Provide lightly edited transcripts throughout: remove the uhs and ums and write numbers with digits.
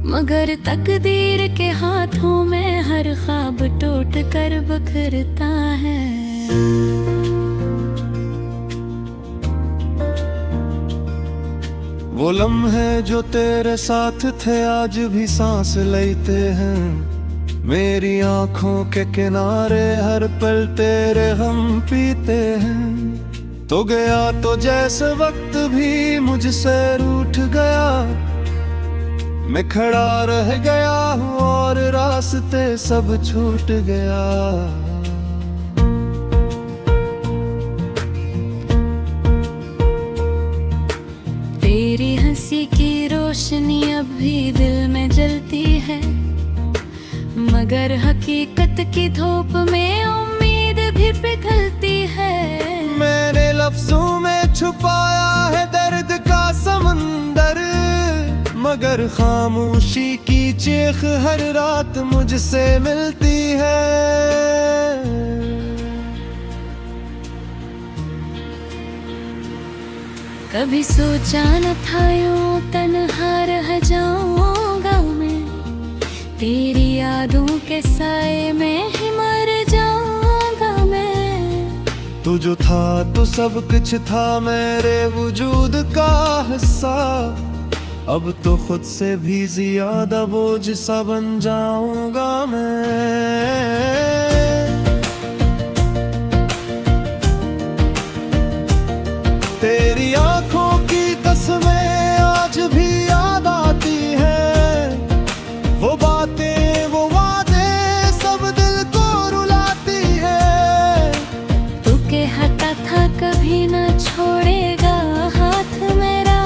मगर तकदीर के हाथों में हर ख्वाब टूट कर बिखरता है। वो लम्हे जो तेरे साथ थे आज भी सांस लेते हैं। मेरी आंखों के किनारे हर पल तेरे हम पीते हैं। तो गया तो जैसे वक्त भी मुझसे रूठ गया। मैं खड़ा रह गया हूँ और रास्ते सब छूट गया। तेरी हंसी की रोशनी अब भी दिल में जलती है, मगर हकीकत की धूप में उम्मीद भी पिघलती है। मैंने लफ्जों में छुपाया है दर्द का समंदर, मगर खामोशी की चीख हर रात मुझसे मिलती है। कभी सोचा न था यूं तन्हा रह जाऊंगा मैं, तेरी यादों के साए में ही मर जाऊंगा मैं। तू जो था तो सब कुछ था मेरे वजूद का हिस्सा। अब तो खुद से भी ज्यादा बोझ सा बन जाऊंगा मैं। तेरी आंखों की कसमें आज भी याद आती हैं। वो बातें वो वादे सब दिल को रुलाती है। तू के हटा था कभी न छोड़ेगा हाथ मेरा,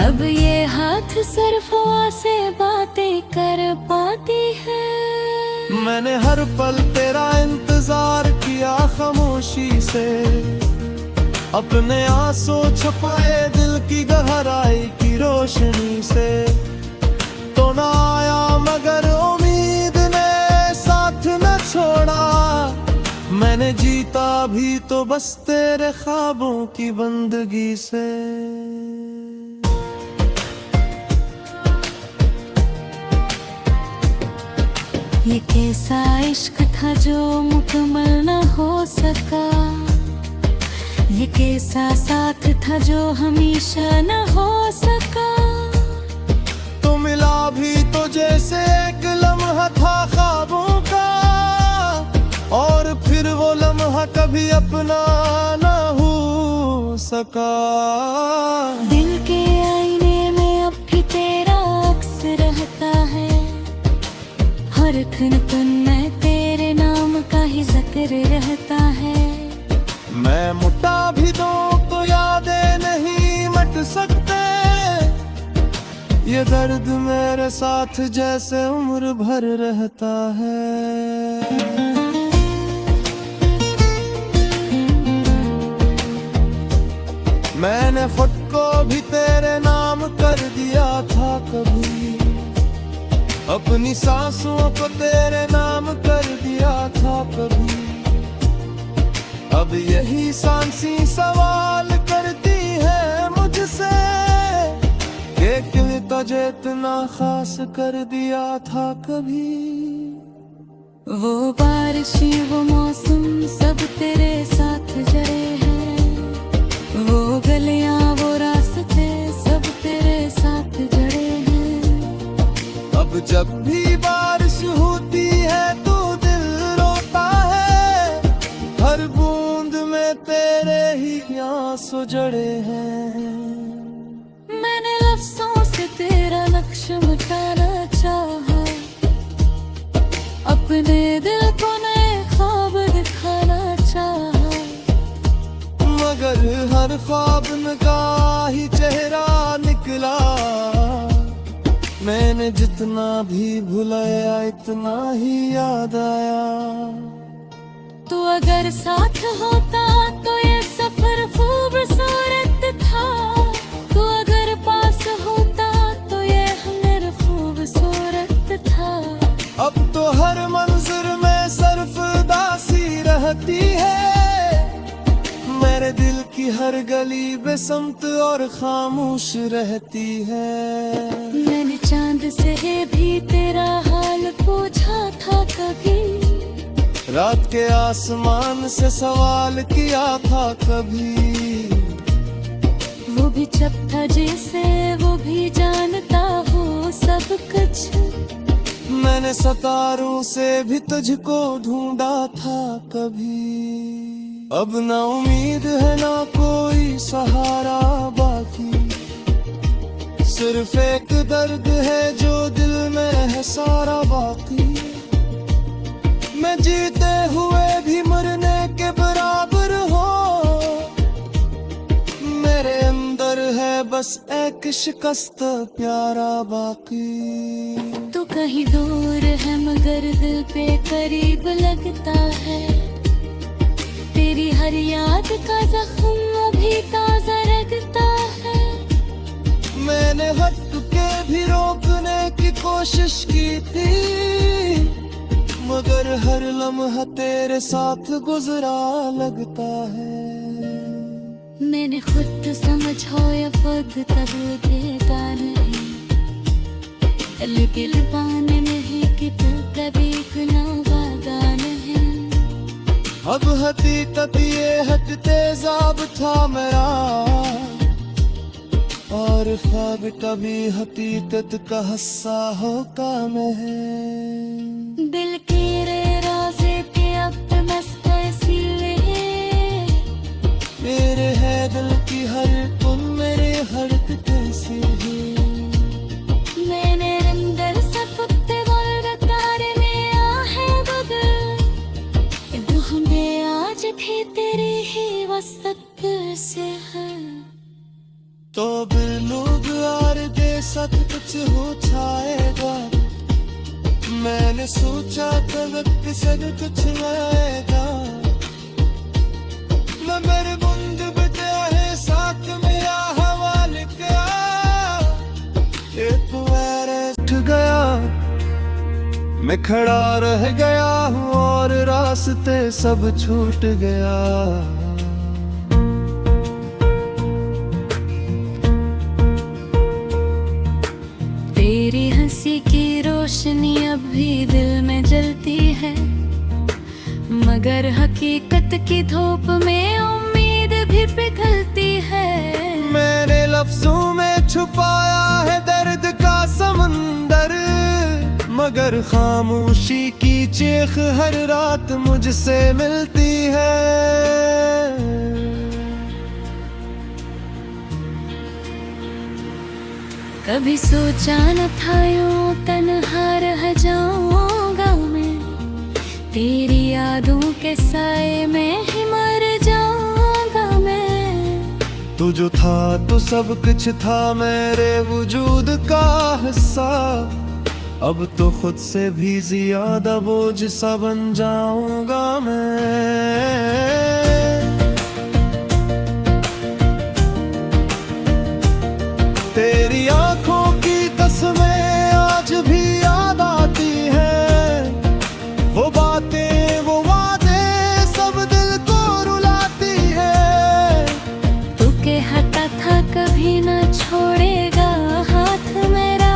अब ये हाथ सिर्फ से बातें कर पाती है। मैंने हर पल तेरा इंतजार किया खामोशी से, अपने आंसू छुपाए दिल की गहराई की रोशनी से। तो ना आया मगर उम्मीद ने साथ न छोड़ा। मैंने जीता भी तो बस तेरे ख्वाबों की बंदगी से। ये कैसा इश्क था जो मुकम्मल न हो सका, ये कैसा साथ था जो हमेशा न हो सका। तो मिला भी तो जैसे एक लम्हा था ख्वाबों का, और फिर वो लम्हा कभी अपना न हो सका। दिल के आईने में अब भी तेरा अक्स रहता है, हर खन में तेरे नाम का ही जिक्र रहता है। मैं मुटा भी दूं तो यादें नहीं मट सकते। ये दर्द मेरे साथ जैसे उम्र भर रहता है। मैंने खुद को भी तेरे नाम कर दिया था कभी, अपनी सांसों को तेरे नाम कर दिया था कभी। अब यही सांसी सवाल करती है मुझसे कि क्यों तुझे इतना खास कर दिया था कभी। वो बारिशें वो मौसम सब तेरे साथ जड़े हैं, वो गलियां वो रास्ते सब तेरे साथ जड़े हैं। अब जब भी बारिश होती है तो दिल रोता है, हर बूंद में तेरे ही आंसू जड़े हैं। मैंने लफ्जों से तेरा नक्श मिटाना चाहा, अपने दिल को नए ख्वाब दिखाना चाहा, मगर हर ख्वाब का ही चेहरा निकला। मैंने जितना भी भुलाया इतना ही याद आया। तू अगर साथ होता तो ये सफर खूबसूरत था, तू अगर पास होता तो ये हमें खूबसूरत था। अब तो हर मंजर में सरफदासी रहती है, मेरे दिल की हर गली बेसमत और खामोश रहती है। मैंने चांद से रात के आसमान से सवाल किया था कभी, वो भी जब था जैसे वो भी जानता हो सब कुछ। मैंने सितारों से भी तुझको ढूंढा था कभी। अब ना उम्मीद है ना कोई सहारा बाकी, सिर्फ एक दर्द है जो दिल में है सारा बाकी। मैं जीते हुए भी मरने के बराबर हो, मेरे अंदर है बस एक शिकस्त प्यारा बाकी। तू कहीं दूर है मगर दिल पे करीब लगता है, तेरी हर याद का जख्म अभी ताजा लगता है। मैंने हट के भी रोकने की कोशिश की थी, मगर हर लम्हा तेरे साथ गुजरा लगता है। मैंने खुद समझा या खुद तब देता नहीं, लेकिन पाने नहीं कि तू कभी गुना वादा नहीं। अब हकीकत ये हद तेजाब था मेरा, और ख्वाब कभी हकीकत का हिस्सा हो काम है। दिल के राज़े के अब मस्त सिले, मेरे है दिल की हर तुम मेरे हरकत कैसी है। मैंने अंदर सफुत तारे में आहे बदल, ढूंढे आज भी तेरी ही वसत से है। तो बिलूग यार दे सब कुछ हो जाएगा, मैंने सोचा वक्त सब कुछ आएगा। मैं मेरे बुंद बजा है साथ मेरा हवाल क्या, ये तो उठ गया मैं खड़ा रह गया हूँ और रास्ते सब छूट गया। तेरी हंसी की रोशनी अब भी दिल में जलती है, मगर हकीकत की धूप में उम्मीद भी पिघलती है। मैंने लफ्जों में छुपाया है दर्द का समंदर, मगर खामोशी की चीख हर रात मुझसे मिलती है। कभी सोचा न था यूं तन्हा रह जाऊंगा मैं, तेरी यादों के साए में ही मर जाऊंगा मैं। तू जो था तो सब कुछ था मेरे वजूद का हिस्सा, अब तो खुद से भी ज्यादा बोझ सा बन जाऊंगा मैं। तेरी आंखों की तस्वीरें आज भी याद आती हैं, वो बातें वो वादे सब दिल को रुलाती है। तू के हटा था कभी न छोड़ेगा हाथ मेरा,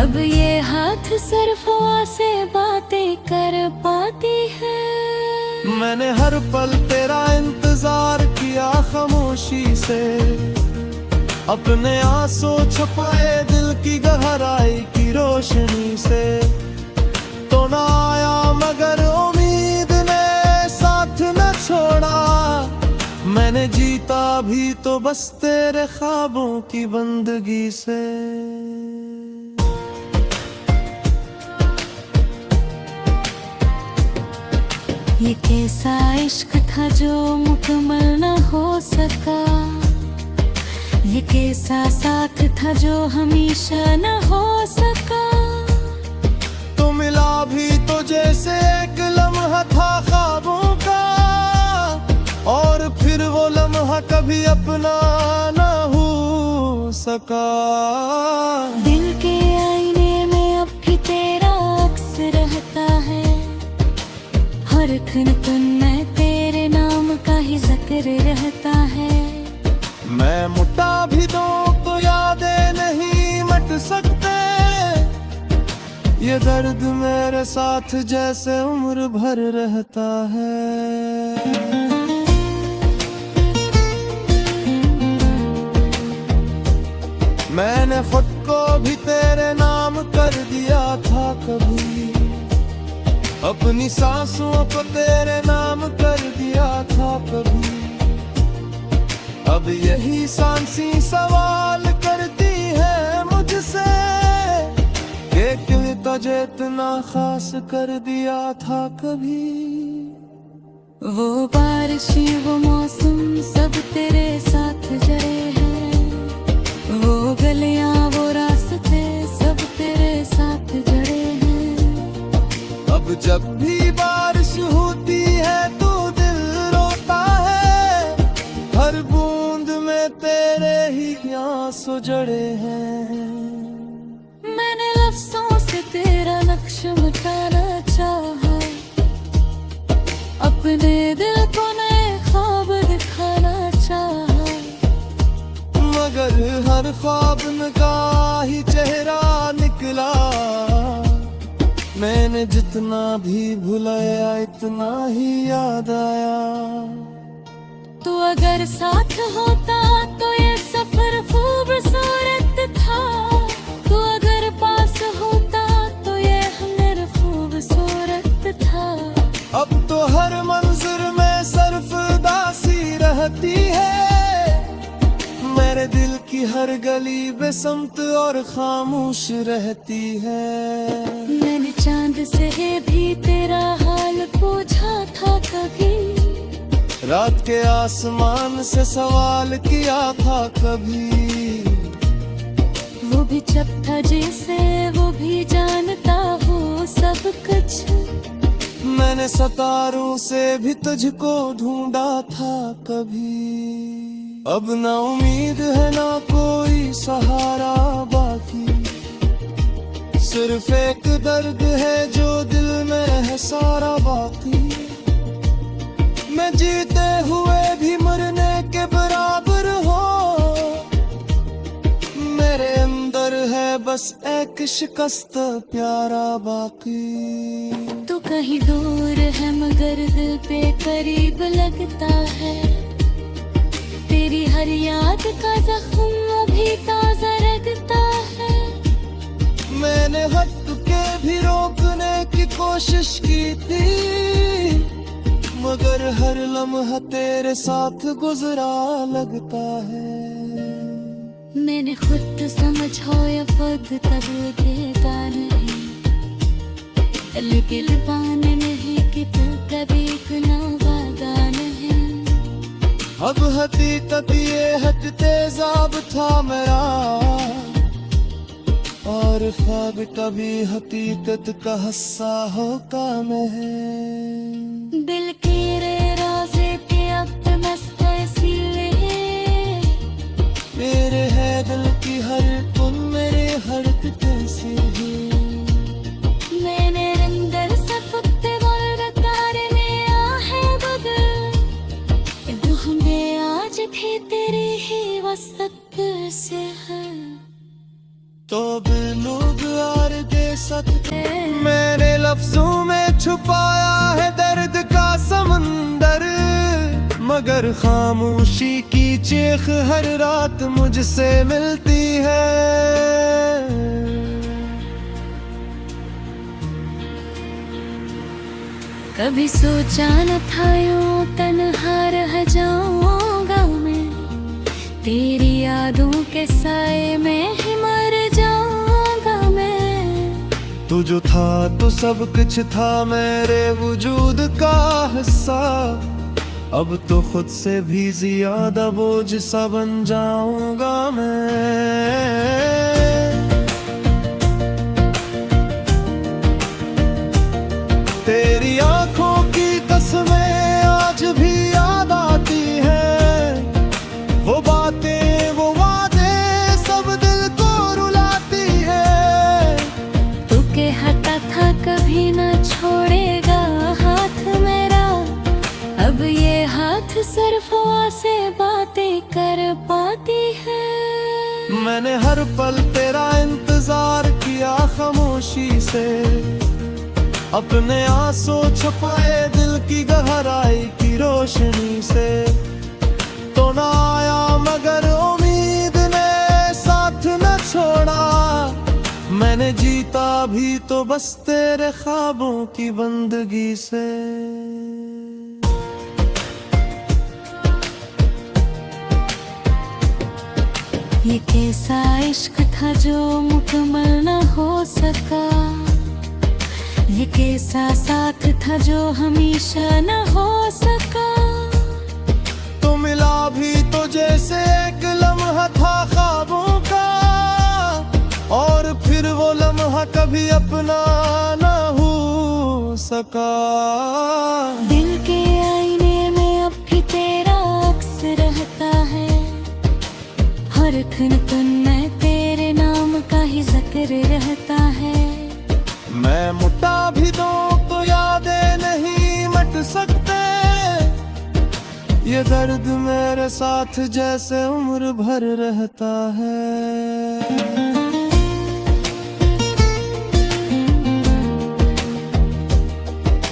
अब ये हाथ सिर्फ से बातें कर पाती है। मैंने हर पल तेरा इंतजार किया खामोशी से, अपने आंसू छुपाए दिल की गहराई की रोशनी से। तो ना आया मगर उम्मीद ने साथ न छोड़ा, मैंने जीता भी तो बस तेरे ख्वाबों की बंदगी से। ये कैसा इश्क था जो मुकम्मल न हो सका, ये कैसा साथ था जो हमेशा न हो सका। तो मिला भी तो जैसे एक लम्हा था ख्वाबों का, और फिर वो लम्हा कभी अपना न हो सका। दिल के आईने में अब भी तेरा अक्स रहता है, हर धड़कन में तेरे नाम का ही जिक्र रहता है। मैं मुटा भी दूं तो यादें नहीं मिट सकते, ये दर्द मेरे साथ जैसे उम्र भर रहता है। मैंने खुद को भी तेरे नाम कर दिया था कभी, अपनी सांसों को तेरे नाम कर दिया था कभी। अब यही सांसी सवाल करती है मुझसे कि क्यों तुझे इतना खास कर दिया था कभी। वो बारिशें वो मौसम सब तेरे साथ जड़े हैं, वो गलियां वो रास्ते सब तेरे साथ जड़े हैं। अब जब भी बारिश होती है तो दिल रोता है, हर बूंद में तेरे ही आंसू जड़े हैं। मैंने लफ्जों से तेरा नक्श मिटाना चाहा, अपने दिल को नए ख्वाब दिखाना चाहा, मगर हर ख्वाब का ही चेहरा निकला। मैंने जितना भी भुलाया इतना ही याद आया। तू अगर साथ होता तो ये सफर खूबसूरत था, तू अगर पास होता तो ये हमें खूबसूरत था। अब तो हर मंजिल में सरफदासी रहती है, मेरे दिल की हर गली बेसमत और खामोश रहती है। मैंने चांद से भी तेरा हाल पूछा था कभी, रात के आसमान से सवाल किया था कभी। वो भी जब था जैसे वो भी जानता हो सब कुछ। मैंने सितारों से भी तुझको ढूंढा था कभी। अब ना उम्मीद है ना कोई सहारा बाकी, सिर्फ एक दर्द है जो दिल में है सारा बाकी। मैं जीते हुए भी मरने के बराबर हो, मेरे अंदर है बस एक शिकस्त प्यारा बाकी। तू कहीं दूर है मगर दिल पे करीब लगता है, तेरी हर याद का जख्म अभी ताजा लगता है। मैंने हट के भी रोकने की कोशिश की थी, मगर हर लम्हा तेरे साथ गुजरा लगता है। मैंने खुद समझाया खुद तब देता नहीं, लेकिन पाने नहीं कि तू कभी इतना वादा नहीं। अब हकीकत ये है कि तेजाब था मेरा, और ख्वाब कभी हकीकत का हिस्सा हो काम है। दिल के राज़े के अब मस्त इसीलिए, मेरे है दिल की हर तुम मेरे हर कैसे है। मैंने अंदर सफुक्ते बोल तारने आहे बदल, दुखने आज भी तेरी ही वसत से है। तो बिलूग और दे सकते, मैंने लफ्जों में छुपाया है दर्द का समंदर, मगर खामोशी की चीख हर रात मुझसे मिलती है। कभी सोचा न था यूं तन्हा रह जाऊंगा मैं, तेरी यादों के साए में ही मर जाऊंगा मैं। तू जो था तो सब कुछ था मेरे वजूद का हिस्सा, अब तो खुद से भी ज्यादा बोझ सा बन जाऊंगा मैं। तेरी आंखों की कसमें आज भी याद आती हैं, वो बातें वो वादे सब दिल को रुलाती है। तू के हटा था कभी ना छोड़ेगा हाथ मेरा, अब ये हाथ सिर्फ से बातें कर पाती है। मैंने हर पल तेरा इंतजार किया खामोशी खामोशी से, अपने आंसू छुपाए दिल की गहराई की रोशनी से। तो ना आया मगर उम्मीद ने साथ न छोड़ा, मैंने जीता भी तो बस तेरे ख्वाबों की बंदगी से। ये कैसा इश्क था जो मुकम्मल न हो सका, ये कैसा साथ था जो हमेशा न हो सका। तो मिला भी तो जैसे एक लम्हा था ख्वाबों का, और फिर वो लम्हा कभी अपना न हो सका। दिल के आईने में अब भी तेरा अक्स रहता है, हर खन तुन में तेरे नाम का ही जिक्र रहता है। मैं मुटा भी दूं तो यादें नहीं मट सकते, ये दर्द मेरे साथ जैसे उम्र भर रहता है।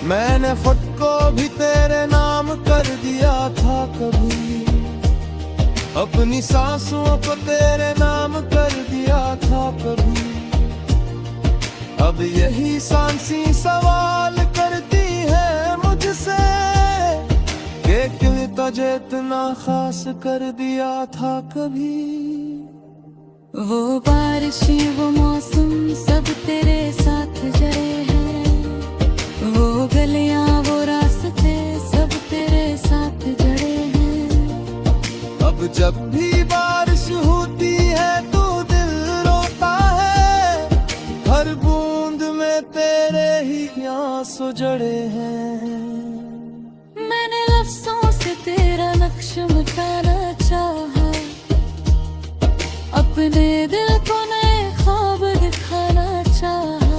मैंने खुद को भी तेरे नाम कर दिया था कभी, अपनी सांसों को तेरे नाम कर दिया था कभी। अब यही सांसी सवाल करती है मुझसे कि क्यों तुझे इतना खास कर दिया था कभी। वो बारिशें वो मौसम सब तेरे साथ जड़े हैं, वो गलियां वो रास्ते सब तेरे साथ जड़े हैं। अब जब भी बारिश होती है तो दिल रोता है, हर बूंद में तेरे ही आंसू जड़े हैं। मैंने लफ्जों से तेरा नक्श मिटाना चाहा, अपने दिल को नए ख्वाब दिखाना चाहा,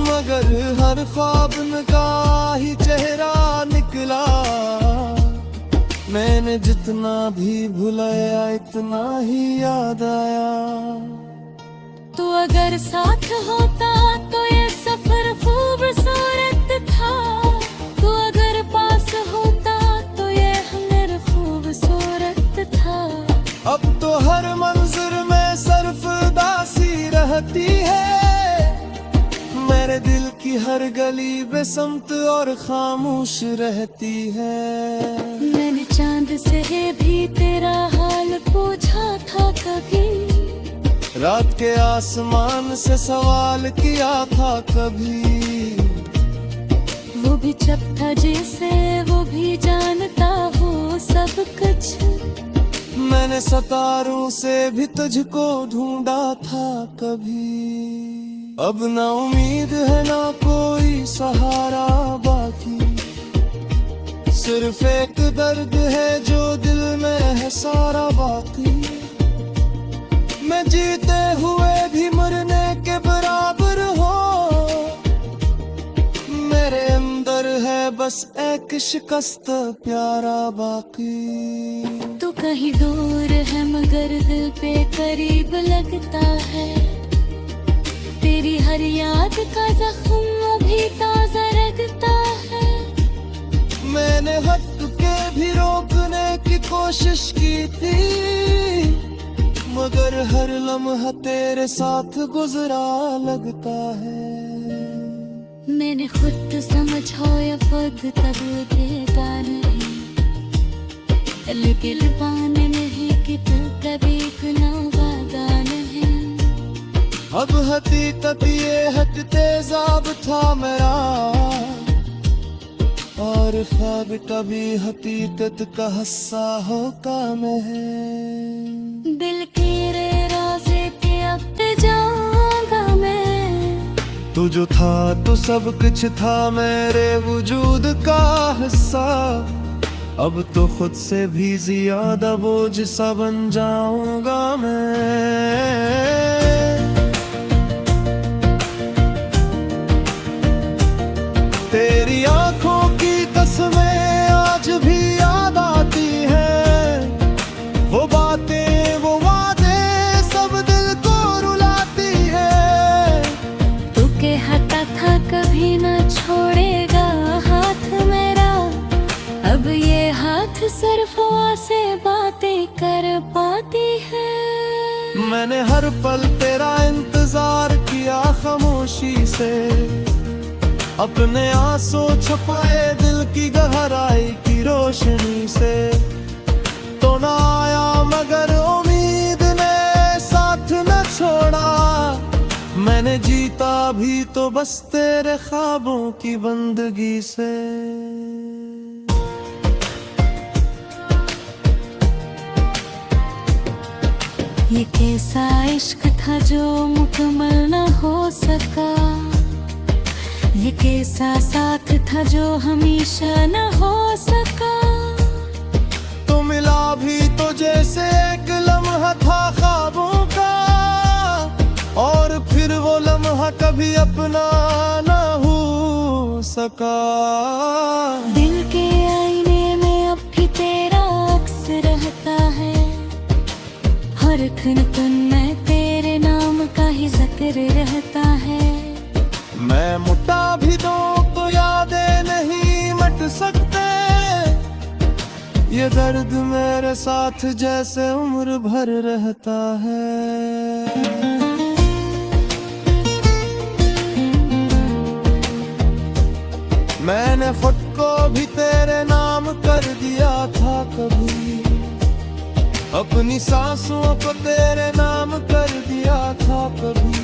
मगर हर ख्वाब का ही चेहरा निकला। मैंने जितना भी भुलाया इतना ही याद आया। तू अगर साथ होता तो ये सफर खूबसूरत था, तू अगर पास होता तो ये हमर खूबसूरत था। अब तो हर मंजिल में सरफदासी रहती है, मेरे दिल की हर गली बेसमत और खामोश रहती है। मैंने चांद से भी तेरा हाल पूछा था कभी, रात के आसमान से सवाल किया था कभी। वो भी चुप था जैसे वो भी जानता हो सब कुछ। मैंने सितारों से भी तुझको ढूंढा था कभी। अब ना उम्मीद है ना कोई सहारा बाकी, सिर्फ एक दर्द है जो दिल में है सारा बाकी। मैं जीते हुए भी मरने के बराबर हो, मेरे अंदर है बस एक शिकस्त प्यारा बाकी। तू कहीं दूर है मगर दिल पे करीब लगता है, तेरी हर याद का जख्म भी ताजा लगता है। मैंने हट के भी रोकने की कोशिश की थी, मगर हर लम्हा तेरे साथ गुजरा लगता है। मैंने खुद समझा या खुद तब देता नहीं, लेकिन पाने नहीं कि तू कभी गुना वादा नहीं। अब हकीकत ये है कि तेजाब था मेरा, और ख्वाब कभी हकीकत का हिस्सा हो काम है। दिल के राज़े के अब जाऊंगा मैं, तू जो था तो सब कुछ था मेरे वजूद का हिस्सा। अब तो खुद से भी ज्यादा बोझ सा बन जाऊंगा मैं। तेरी आंखों की कसमें आज भी याद आती हैं, वो बातें वो वादे सब दिल को रुलाती है। मैंने हर पल तेरा इंतजार किया खामोशी से, अपने आंसू छुपाए दिल की गहराई की रोशनी से। तो ना आया मगर उम्मीद ने साथ न छोड़ा, मैंने जीता भी तो बस तेरे ख्वाबों की बंदगी से। ये कैसा इश्क था जो मुकम्मल न हो सका, ये कैसा साथ था जो हमेशा न हो सका। तो मिला भी तो जैसे एक लम्हा था ख्वाबों का, और फिर वो लम्हा कभी अपना न हो सका। दिल के आईने में अब भी तेरा अक्स रहता है, हर खन में तेरे नाम का ही जिक्र रहता है। मैं मुटा भी दूं तो यादें नहीं मिट सकते, ये दर्द मेरे साथ जैसे उम्र भर रहता है। मैंने खुद को भी तेरे नाम कर दिया था कभी, अपनी सांसों को तेरे नाम कर दिया था कभी।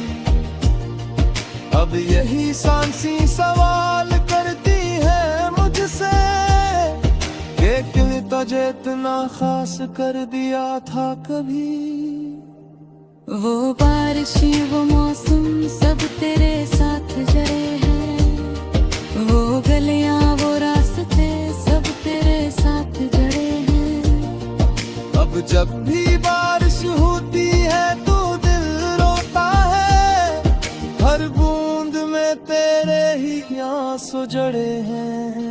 अब यही सांसी सवाल करती है मुझसे कि क्यों तुझे इतना खास कर दिया था कभी। वो बारिशें वो मौसम सब तेरे साथ जड़े हैं, वो गलियां वो रास्ते सब तेरे साथ जड़े हैं। अब जब भी बारिश होती है तो दिल रोता है, हर बूंद में तेरे ही आंसू जड़े हैं।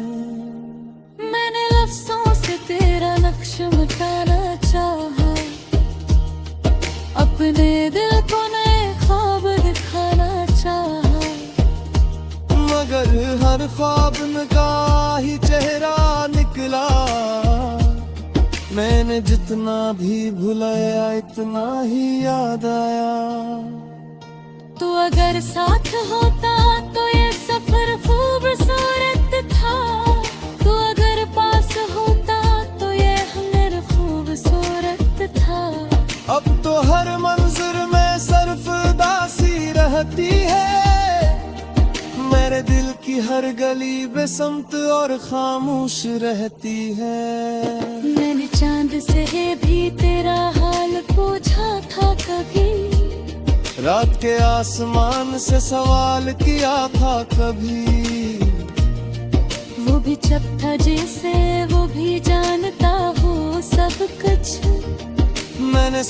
मैंने लफ्जों से तेरा नक्श मिटाना चाहा, अपने दिल को नए ख्वाब दिखाना चाहा, मगर हर ख्वाब में का ही चेहरा निकला। मैंने जितना भी भुलाया इतना ही याद आया। तू अगर साथ होता तो ये सफर खूबसूरत था, तू अगर पास होता तो ये हुनर खूबसूरत था। अब तो हर मंजिल में सरफदासी रहती है, मेरे दिल की हर गली बेसमत और खामोश रहती है। मैंने चांद से भी तेरा हाल पूछा था कभी, रात के आसमान से सवाल किया था कभी। वो भी जब था जैसे वो भी जानता हो सब कुछ। मैंने